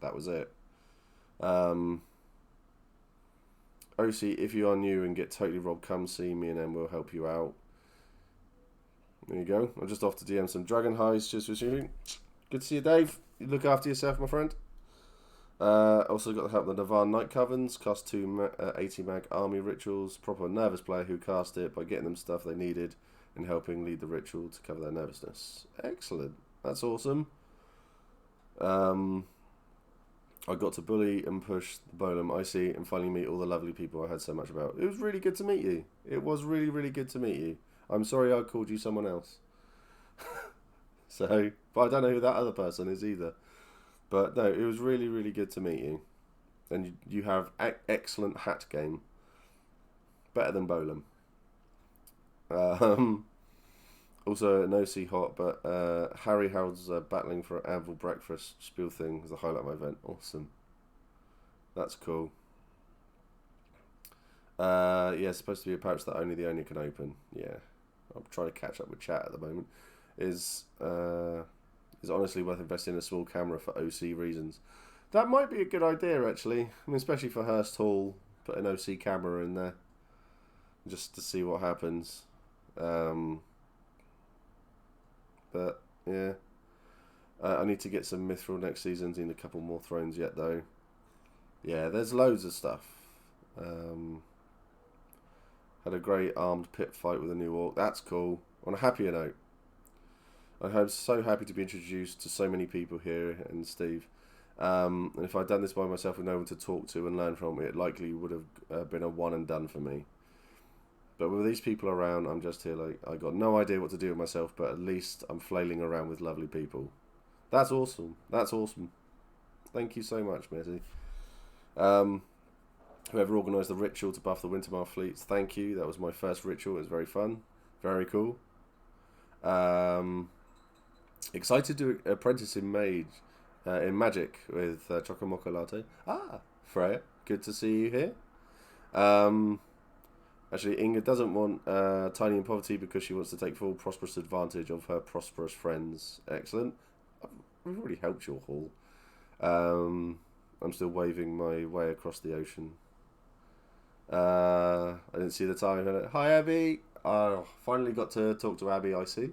That was it. OC, if you are new and get totally robbed, come see me and then we'll help you out. There you go. I'm just off to DM some Dragon Highs just for shooting. Good to see you, Dave. You look after yourself, my friend. Also got the help of the Navarre Night Covens, cast 2 80 mag army rituals, proper nervous player who cast it by getting them stuff they needed and helping lead the ritual to cover their nervousness. Excellent. That's awesome. I got to bully and push the Bolum IC and finally meet all the lovely people I heard so much about. It was really good to meet you. It was really, really good to meet you. I'm sorry I called you someone else. So, but I don't know who that other person is either. But no, it was really, really good to meet you. And you have excellent hat game. Better than Bolum. Also, no see hot, but Harry Harold's battling for Anvil breakfast spiel thing was the highlight of my event. Awesome. That's cool. Yeah, it's supposed to be a pouch that only the owner can open. Yeah, I'm trying to catch up with chat at the moment. Is honestly worth investing in a small camera for OC reasons. That might be a good idea, actually. I mean, especially for Hurst Hall, put an OC camera in there just to see what happens. But yeah, I need to get some Mithril next season. Need a couple more thrones yet, though. Yeah, there's loads of stuff. Had a great armed pit fight with a new orc. That's cool. On a happier note, I'm so happy to be introduced to so many people here and Steve. And if I'd done this by myself with no one to talk to and learn from, it likely would have been a one and done for me. But with these people around, I'm just here like, I got no idea what to do with myself, but at least I'm flailing around with lovely people. That's awesome. That's awesome. Thank you so much, Mizzy. Whoever organised the ritual to buff the Wintermar fleets, thank you. That was my first ritual. It was very fun. Very cool. Excited to apprentice in Magic with Chocomoco Latte. Freya, good to see you here. Actually, Inga doesn't want Tiny in poverty because she wants to take full prosperous advantage of her prosperous friends. Excellent. We've already helped your haul. I'm still waving my way across the ocean. I didn't see the time. Hi, Abby. Finally got to talk to Abby, I see.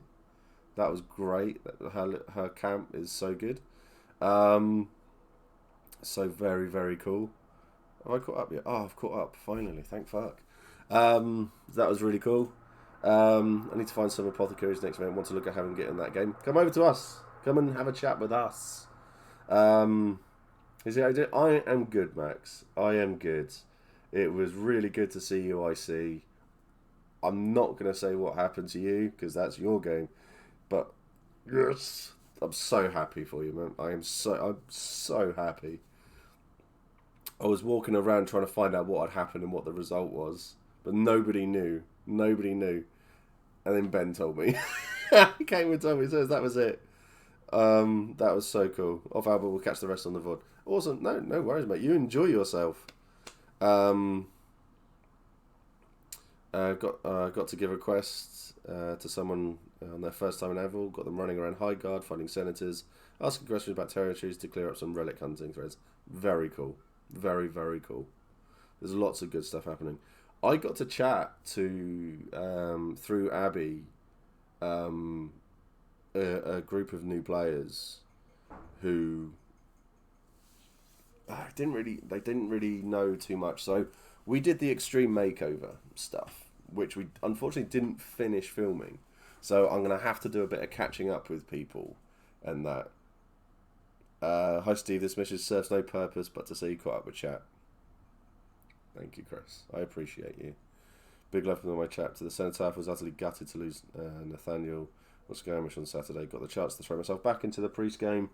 That was great. Her camp is so good. So very, very cool. Have I caught up yet? Oh, I've caught up, finally. Thank fuck. That was really cool. I need to find some apothecaries next event. Want to look at having get in that game. Come over to us. Come and have a chat with us. Is it? I am good, Max. I am good. It was really good to see you, IC. I'm not going to say what happened to you because that's your game. But yes, I'm so happy for you, man. I'm so happy. I was walking around trying to find out what had happened and what the result was, but nobody knew. Nobody knew. And then Ben told me. He came and told me, so that was it. That was so cool. Off Albert, we'll catch the rest on the VOD. Awesome. No worries, mate. You enjoy yourself. Got to give a quest to someone on their first time in Avil. Got them running around High Guard, finding senators, asking questions about territories to clear up some relic hunting threads. Very cool. Very, very cool. There's lots of good stuff happening. I got to chat to, through Abby, a group of new players who didn't really know too much. So we did the extreme makeover stuff, which we unfortunately didn't finish filming. So I'm going to have to do a bit of catching up with people and that. Hi Steve, this mission serves no purpose but to say you caught up with chat. Thank you, Chris. I appreciate you. Big love from my chat. To the cenotaph, was utterly gutted to lose Nathaniel was skirmish on Saturday. Got the chance to throw myself back into the priest game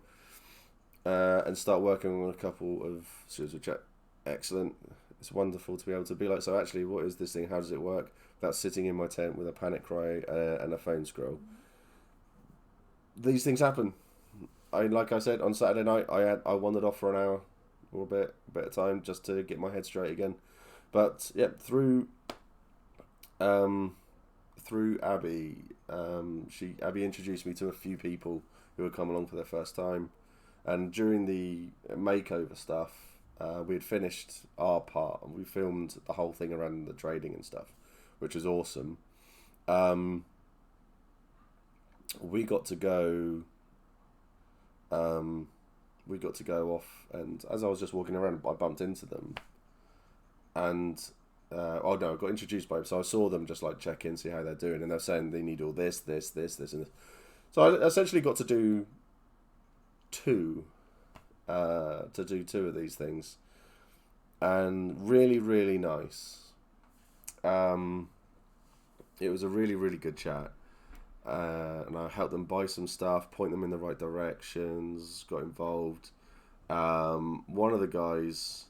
and start working on a couple of series of chat. Excellent. It's wonderful to be able to be like, so actually, what is this thing? How does it work? Without sitting in my tent with a panic cry and a phone scroll. These things happen. Like I said, on Saturday night, I wandered off for an hour or a bit of time just to get my head straight again. But yeah, through Abby, Abby introduced me to a few people who had come along for their first time, and during the makeover stuff, we had finished our part and we filmed the whole thing around the trading and stuff, which was awesome. We got to go. We got to go off, and as I was just walking around, I bumped into them, and I got introduced by them. So I saw them just like check in, see how they're doing, and they're saying they need all this, and this. So I essentially got to do two of these things, and really, really nice. It was a really, really good chat. And I helped them buy some stuff, point them in the right directions, got involved. One of the guys,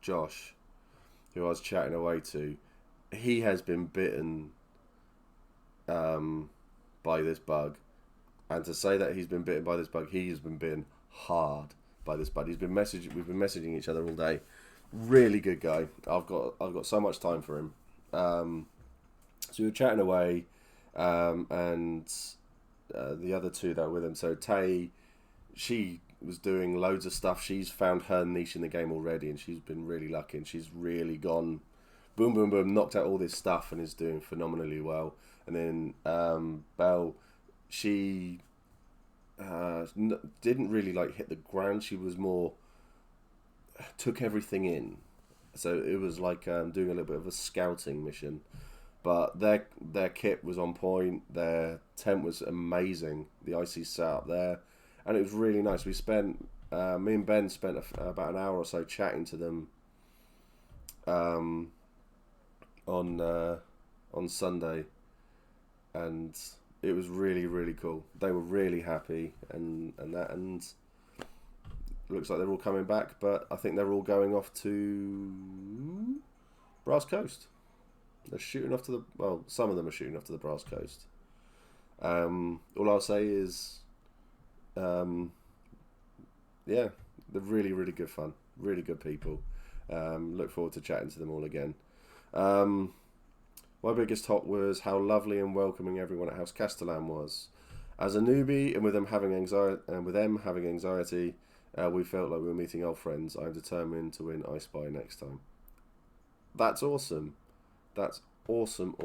Josh, who I was chatting away to, he has been bitten by this bug. And to say that he's been bitten by this bug, he has been bitten hard by this bug. We've been messaging each other all day. Really good guy. I've got so much time for him. So we were chatting away, and the other two that were with him. So Tay, she was doing loads of stuff. She's found her niche in the game already, and she's been really lucky. And she's really gone, boom, boom, boom, knocked out all this stuff, and is doing phenomenally well. And then Belle, she didn't really like hit the ground. She was more took everything in, so it was like doing a little bit of a scouting mission. But their kit was on point. Their tent was amazing. The IC set up there, and it was really nice. We spent me and Ben spent about an hour or so chatting to them on Sunday, and it was really, really cool. They were really happy, and looks like they're all coming back, but I think they're all going off to Brass Coast. They're shooting off to some of them are shooting off to the Brass Coast. All I'll say is, they're really, really good fun. Really good people. Look forward to chatting to them all again. My biggest talk was how lovely and welcoming everyone at House Castellan was. As a newbie, and with them having anxiety, we felt like we were meeting old friends. I'm determined to win I Spy next time. That's awesome. That's awesome.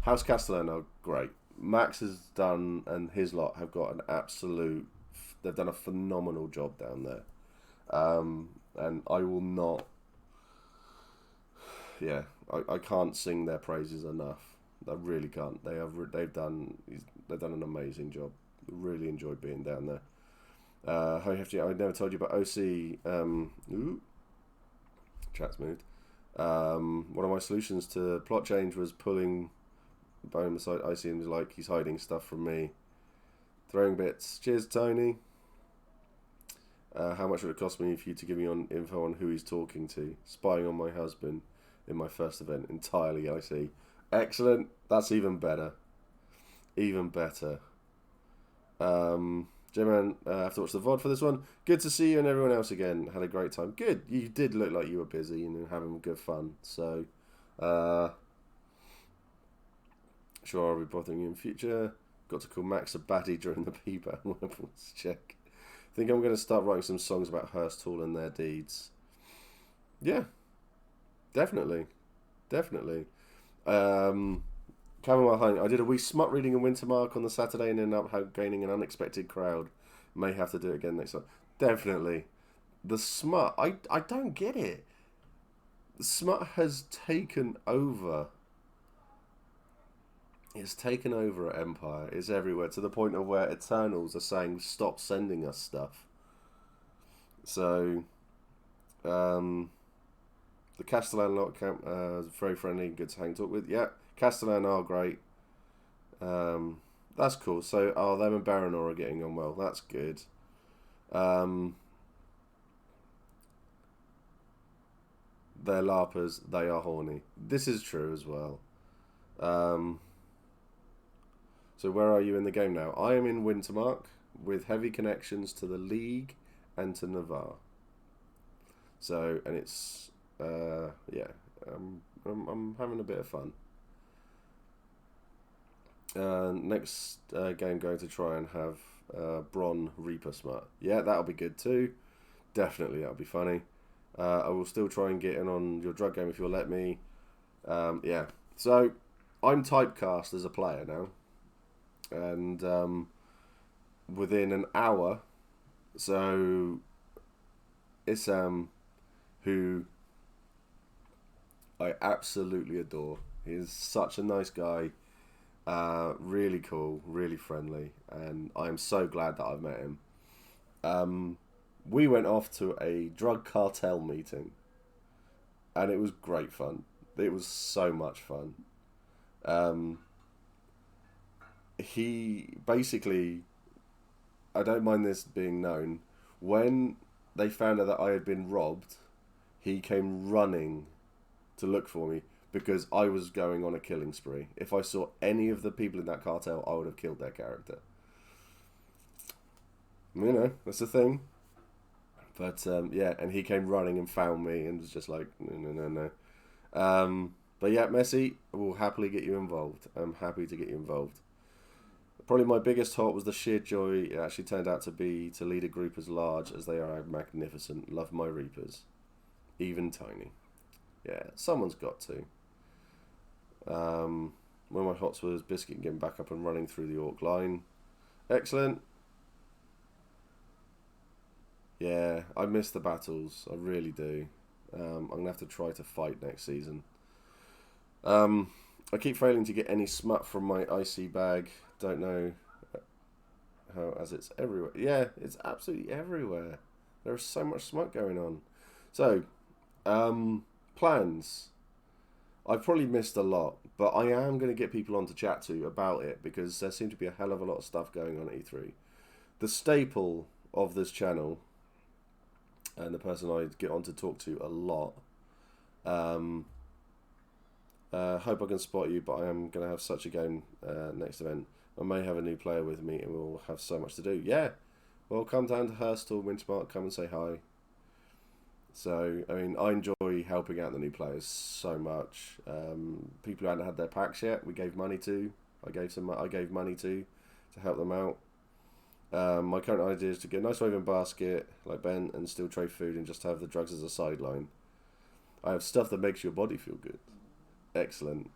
House Castellan are great. Max has done, and his lot have got they've done a phenomenal job down there. And I will not, I can't sing their praises enough. I really can't. They've done an amazing job. Really enjoyed being down there. Hi Hefty, I never told you about OC. Chat's moved. One of my solutions to plot change was pulling Bone beside Icy and was like, he's hiding stuff from me. Throwing bits. Cheers, Tony. How much would it cost me for you to give me info on who he's talking to? Spying on my husband in my first event. Entirely Icy. Excellent. That's even better. Even better. J-Man, I have to watch the VOD for this one. Good to see you and everyone else again. Had a great time. Good. You did look like you were busy and having good fun. So, sure I'll be bothering you in future. Got to call Max a baddie during the P-Ban weapons check. Think I'm going to start writing some songs about Hurst Hall and their deeds. Yeah. Definitely. Chamomile Hunt. I did a wee smut reading in Wintermark on the Saturday and ended up gaining an unexpected crowd. May have to do it again next time. Definitely. The smut. I don't get it. Smut has taken over. It's taken over at Empire. It's everywhere to the point of where Eternals are saying stop sending us stuff. So, the Castellan lot camp very friendly, good to hang talk with. Yeah, Castellan are great. That's cool. So, them and Baranor are getting on well. That's good. They're LARPers. They are horny. This is true as well. So where are you in the game now? I am in Wintermark with heavy connections to the League and to Navarre. So, and it's yeah, I'm having a bit of fun. Next game, going to try and have Bron Reaper Smut. Yeah, that'll be good too. Definitely, that'll be funny. I will still try and get in on your drug game if you'll let me. Yeah, so I'm typecast as a player now, and within an hour, so Issam, who I absolutely adore. He's such a nice guy. Really cool, really friendly, and I am so glad that I've met him. We went off to a drug cartel meeting, and it was great fun. It was so much fun. He basically, I don't mind this being known, when they found out that I had been robbed, he came running to look for me because I was going on a killing spree. If I saw any of the people in that cartel, I would have killed their character. You know, that's the thing. But yeah, and he came running and found me and was just like, no. But yeah, Messi, will happily get you involved. I'm happy to get you involved. Probably my biggest hot was the sheer joy it actually turned out to be to lead a group as large as they are magnificent. Love my Reapers. Even tiny. Yeah, someone's got to. One of my hots was Biscuit getting back up and running through the Orc line. Excellent. Yeah, I miss the battles. I really do. I'm going to have to try to fight next season. I keep failing to get any smut from my icy bag. Don't know how, as it's everywhere. Yeah, it's absolutely everywhere. There is so much smut going on. So, plans. I've probably missed a lot, but I am going to get people on to chat to about it because there seems to be a hell of a lot of stuff going on at E3. The staple of this channel, and the person I get on to talk to a lot, hope I can spot you, but I am going to have such a game next event. I may have a new player with me and we'll have so much to do. Yeah, well, come down to Hurstal, Wintermark, come and say hi. So, I mean, I enjoy helping out the new players so much. People who hadn't had their packs yet, we gave money to. I gave money to help them out. My current idea is to get a nice waving basket, like Ben, and still trade food and just have the drugs as a sideline. I have stuff that makes your body feel good. Excellent.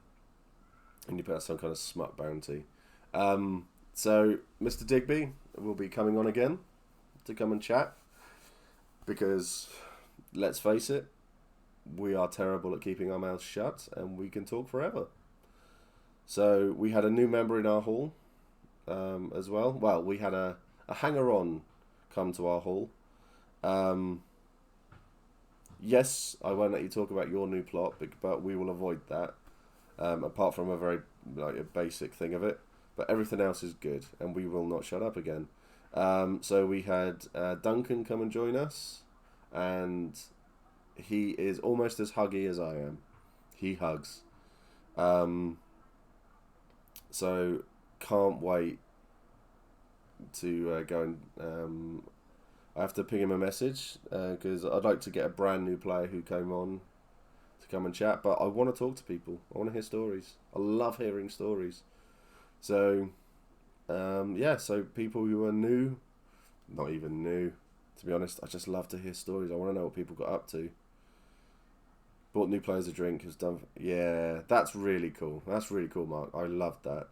And you put out some kind of smut bounty. So, Mr. Digby will be coming on again to come and chat. Because, let's face it, we are terrible at keeping our mouths shut and we can talk forever. So, we had a new member in our hall as well. Well, we had a hanger-on come to our hall. Yes, I won't let you talk about your new plot, but we will avoid that. Apart from a very a basic thing of it. But everything else is good, and we will not shut up again. So we had Duncan come and join us, and he is almost as huggy as I am. He hugs. So can't wait to go and... I have to ping him a message because I'd like to get a brand new player who came on to come and chat, but I want to talk to people. I want to hear stories. I love hearing stories. So, yeah, so people who are new, not even new, to be honest, I just love to hear stories. I want to know what people got up to. Bought new players a drink, has done... Yeah, that's really cool. That's really cool, Mark. I loved that.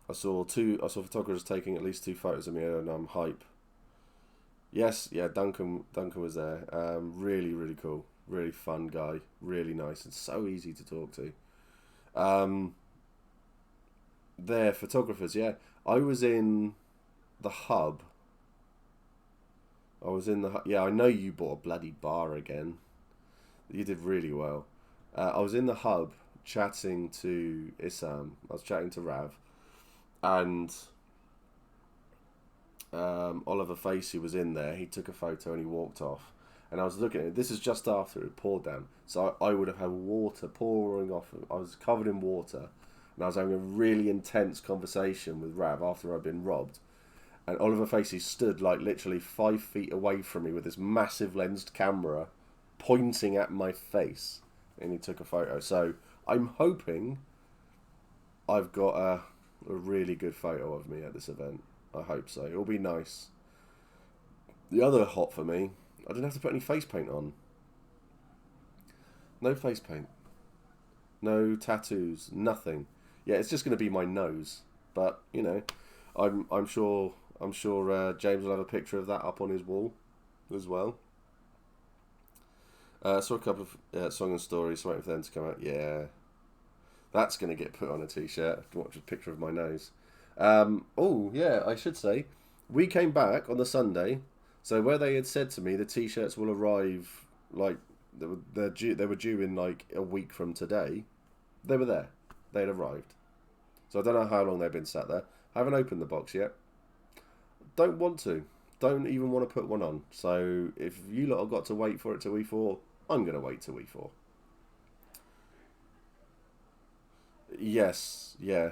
I saw photographers taking at least 2 photos of me and I'm hype. Yes, yeah, Duncan was there. Really, really cool. Really fun guy. Really nice and so easy to talk to. Um, they're photographers, yeah. I was in the hub. Yeah, I know you bought a bloody bar again. You did really well. I was in the hub chatting to Issam. I was chatting to Rav. And Oliver Facey was in there. He took a photo and he walked off. And I was looking at it. This is just after it poured down. So I would have had water pouring off. I was covered in water. And I was having a really intense conversation with Rav after I'd been robbed. And Oliver Facey stood like literally 5 feet away from me with this massive lensed camera pointing at my face. And he took a photo. So I'm hoping I've got a really good photo of me at this event. I hope so. It'll be nice. The other hot for me, I didn't have to put any face paint on. No face paint. No tattoos. Nothing. Yeah, it's just going to be my nose. But you know, I'm sure James will have a picture of that up on his wall as well. Saw a couple of song and stories waiting for them to come out. Yeah, that's going to get put on a t-shirt. Watch a picture of my nose. Oh yeah, I should say, we came back on the Sunday. So where they had said to me the t-shirts will arrive like they were due in like a week from today, they were there. They'd arrived. So I don't know how long they've been sat there. I haven't opened the box yet. Don't want to. Don't even want to put one on. So if you lot have got to wait for it till E4, I'm going to wait till E4. Yes, yeah.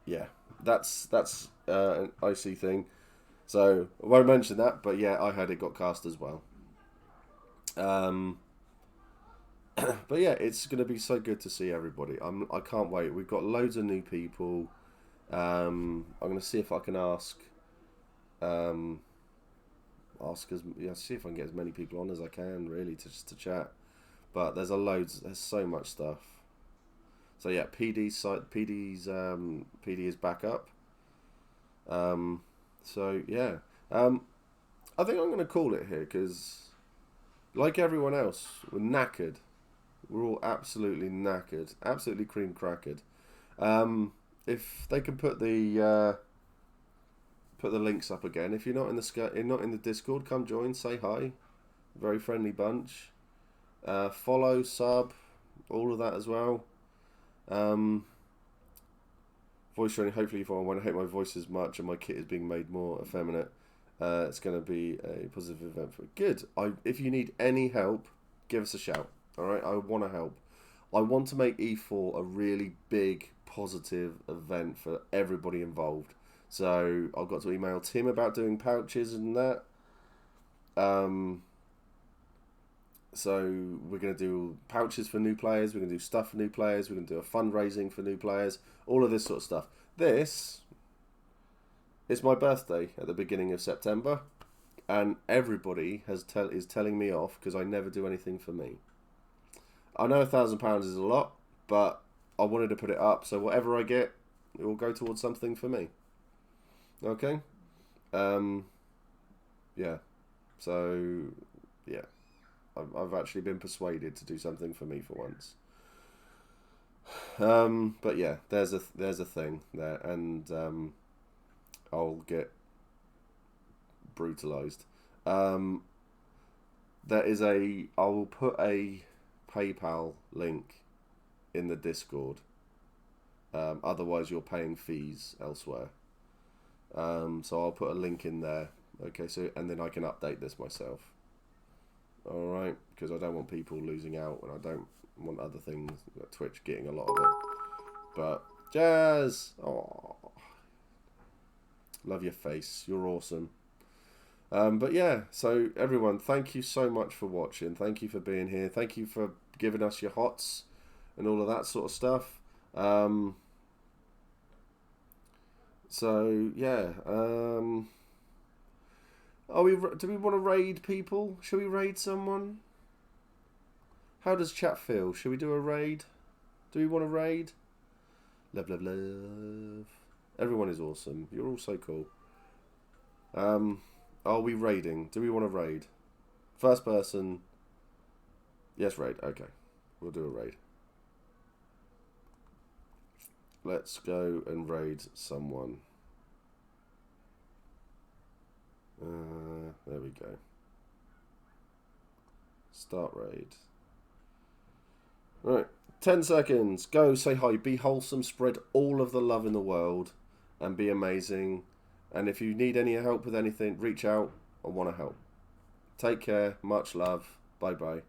Yeah, that's an icy thing. So I won't mention that, but yeah, I heard it got cast as well. Um, but yeah, it's gonna be so good to see everybody. I can't wait. We've got loads of new people. I'm gonna see if I can um, see if I can get as many people on as I can really to chat. But there's so much stuff. So yeah, PD is back up. So yeah, I think I'm going to call it here because, like everyone else, we're knackered. We're all absolutely knackered, absolutely cream crackered. If they can put the links up again. If you're not in the Discord, come join, say hi. Very friendly bunch. Follow, sub, all of that as well. Voice training. Hopefully, if I want to hate my voice as much and my kit is being made more effeminate, it's going to be a positive event for good. If you need any help, give us a shout. All right, I want to help. I want to make E4 a really big, positive event for everybody involved. So I've got to email Tim about doing pouches and that. So we're going to do pouches for new players. We're going to do stuff for new players. We're going to do a fundraising for new players. All of this sort of stuff. This is my birthday at the beginning of September, and everybody is telling me off because I never do anything for me. I know £1,000 is a lot, but I wanted to put it up so whatever I get, it will go towards something for me. Okay. Yeah. So yeah. I've actually been persuaded to do something for me for once. But yeah, there's a thing there, and I'll get brutalized. I will put a PayPal link in the Discord. Otherwise, you're paying fees elsewhere. So I'll put a link in there. Okay, so and then I can update this myself. Alright, because I don't want people losing out and I don't want other things, like Twitch getting a lot of it. But, Jazz! Oh, love your face, you're awesome. But yeah, so everyone, thank you so much for watching. Thank you for being here. Thank you for giving us your hots and all of that sort of stuff. So, yeah. Do we want to raid people? Should we raid someone? How does chat feel? Should we do a raid? Do we want to raid? Love, love, love. Everyone is awesome. You're all so cool. Are we raiding? Do we want to raid? First person. Yes, raid. Okay. We'll do a raid. Let's go and raid someone. There we go. Start raid. Right. 10 seconds. Go, say hi, be wholesome, spread all of the love in the world, and be amazing. And if you need any help with anything, reach out. I want to help. Take care. Much love. Bye-bye.